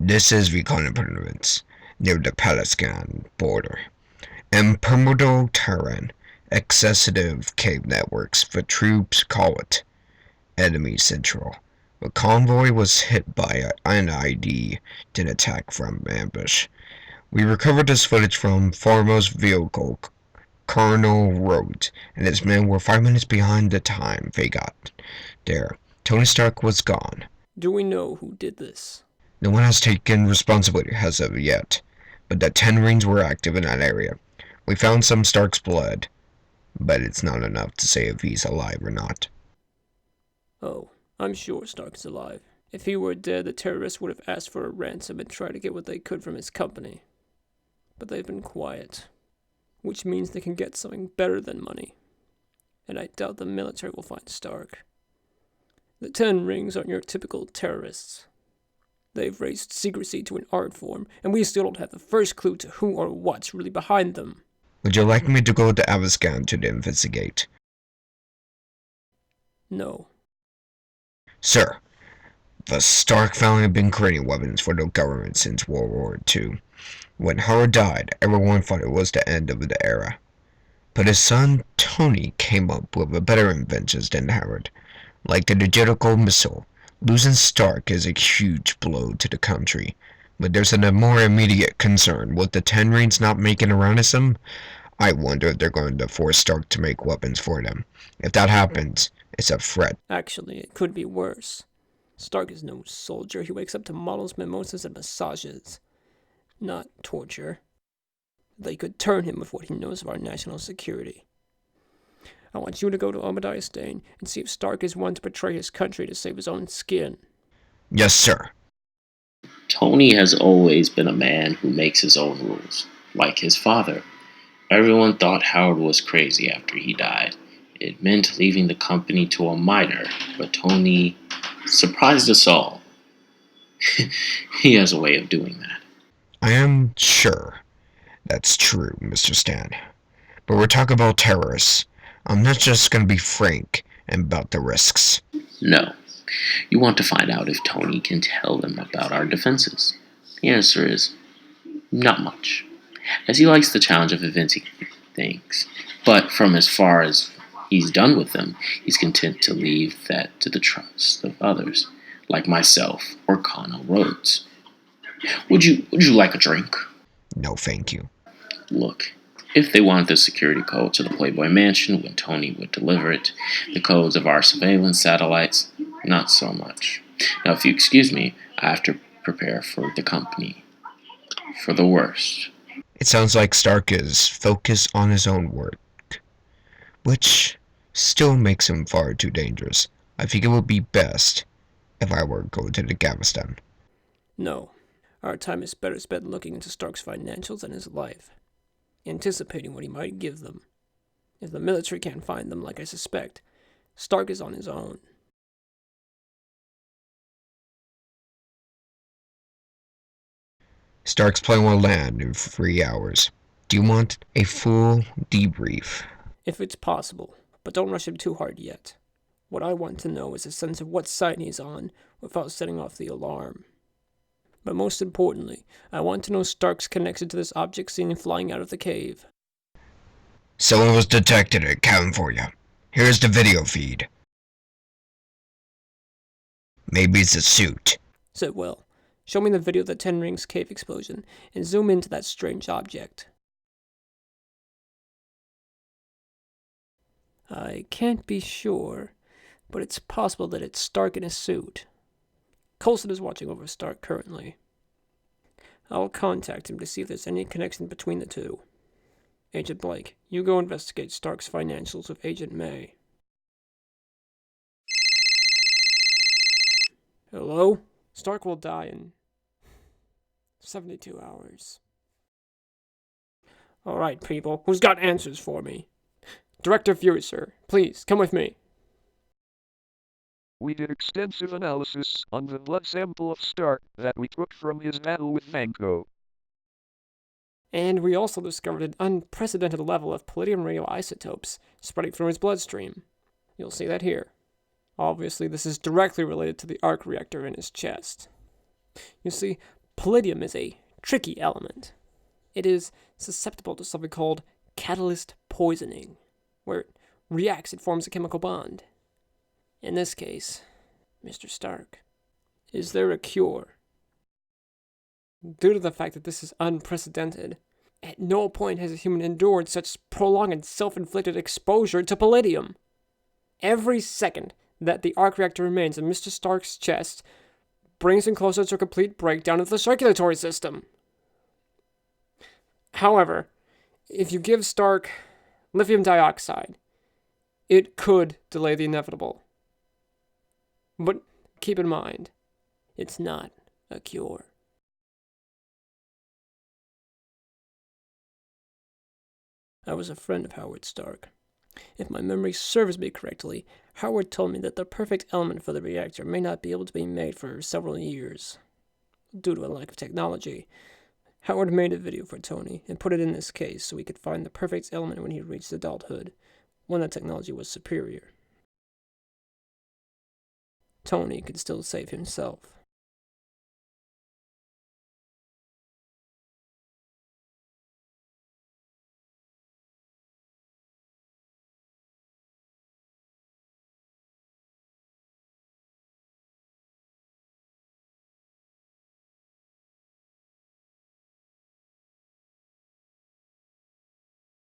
This is reconnaissance near the Palestine border. Impermeable terrain, excessive cave networks, the troops call it enemy central. The convoy was hit by an ID, then attack from ambush. We recovered this footage from foremost vehicle Colonel Rhodes and his men were 5 minutes behind the time they got there. Tony Stark was gone. Do we know who did this? No one has taken responsibility as of yet, but the 10 Rings were active in that area. We found some Stark's blood, but it's not enough to say if he's alive or not. Oh, I'm sure Stark is alive. If he were dead, the terrorists would have asked for a ransom and tried to get what they could from his company. But they've been quiet, which means they can get something better than money. And I doubt the military will find Stark. The 10 Rings aren't your typical terrorists. They've raised secrecy to an art form, and we still don't have the first clue to who or what's really behind them. Would you like me to go to Avenger to investigate? No. Sir, the Stark family have been creating weapons for the government since World War II. When Howard died, everyone thought it was the end of the era. But his son Tony came up with better inventions than Howard, like the digital missile. Losing Stark is a huge blow to the country. But there's a more immediate concern. With the 10 Rings not making a ransom, I wonder if they're going to force Stark to make weapons for them. If that happens, it's a threat. Actually, it could be worse. Stark is no soldier. He wakes up to models, mimosas, and massages. Not torture. They could turn him with what he knows of our national security. I want you to go to Obadiah Stane and see if Stark is one to betray his country to save his own skin. Yes, sir. Tony has always been a man who makes his own rules, like his father. Everyone thought Howard was crazy after he died. It meant leaving the company to a minor, but Tony surprised us all. He has a way of doing that. I am sure that's true, Mr. Stan. But we're talking about terrorists. I'm not just going to be frank about the risks. No. You want to find out if Tony can tell them about our defenses. The answer is not much, as he likes the challenge of inventing things. But from as far as he's done with them, he's content to leave that to the trust of others, like myself or Colonel Rhodes. Would you like a drink? No, thank you. Look, if they wanted the security code to the Playboy Mansion when Tony would deliver it, the codes of our surveillance satellites, not so much. Now, if you excuse me, I have to prepare for the company. For the worst. It sounds like Stark is focused on his own work, which still makes him far too dangerous. I think it would be best if I were to go to the Gaveston. No. Our time is better spent looking into Stark's financials and his life, anticipating what he might give them. If the military can't find them, like I suspect, Stark is on his own. Stark's plan will land in 3 hours. Do you want a full debrief? If it's possible, but don't rush him too hard yet. What I want to know is a sense of what side he's on without setting off the alarm. But most importantly, I want to know Stark's connection to this object seen flying out of the cave. Someone was detected at California. Here's the video feed. Maybe it's a suit. Said Will. Show me the video of the 10 Rings cave explosion and zoom into that strange object. I can't be sure, but it's possible that it's Stark in a suit. Coulson is watching over Stark currently. I'll contact him to see if there's any connection between the two. Agent Blake, you go investigate Stark's financials with Agent May. Hello? Stark will die in 72 hours. Alright, people, who's got answers for me? Director Fury, sir, please, come with me. We did extensive analysis on the blood sample of Stark that we took from his battle with Vanko. And we also discovered an unprecedented level of palladium radioisotopes spreading through his bloodstream. You'll see that here. Obviously, this is directly related to the arc reactor in his chest. You see, Palladium is a tricky element. It is susceptible to something called catalyst poisoning, where it reacts, it forms a chemical bond. In this case, Mr. Stark, is there a cure? Due to the fact that this is unprecedented, at no point has a human endured such prolonged self-inflicted exposure to palladium. Every second that the arc reactor remains in Mr. Stark's chest brings him closer to a complete breakdown of the circulatory system. However, if you give Stark lithium dioxide, it could delay the inevitable. But keep in mind, it's not a cure. I was a friend of Howard Stark. If my memory serves me correctly, Howard told me that the perfect element for the reactor may not be able to be made for several years. Due to a lack of technology, Howard made a video for Tony and put it in this case so he could find the perfect element when he reached adulthood, when the technology was superior. Tony could still save himself.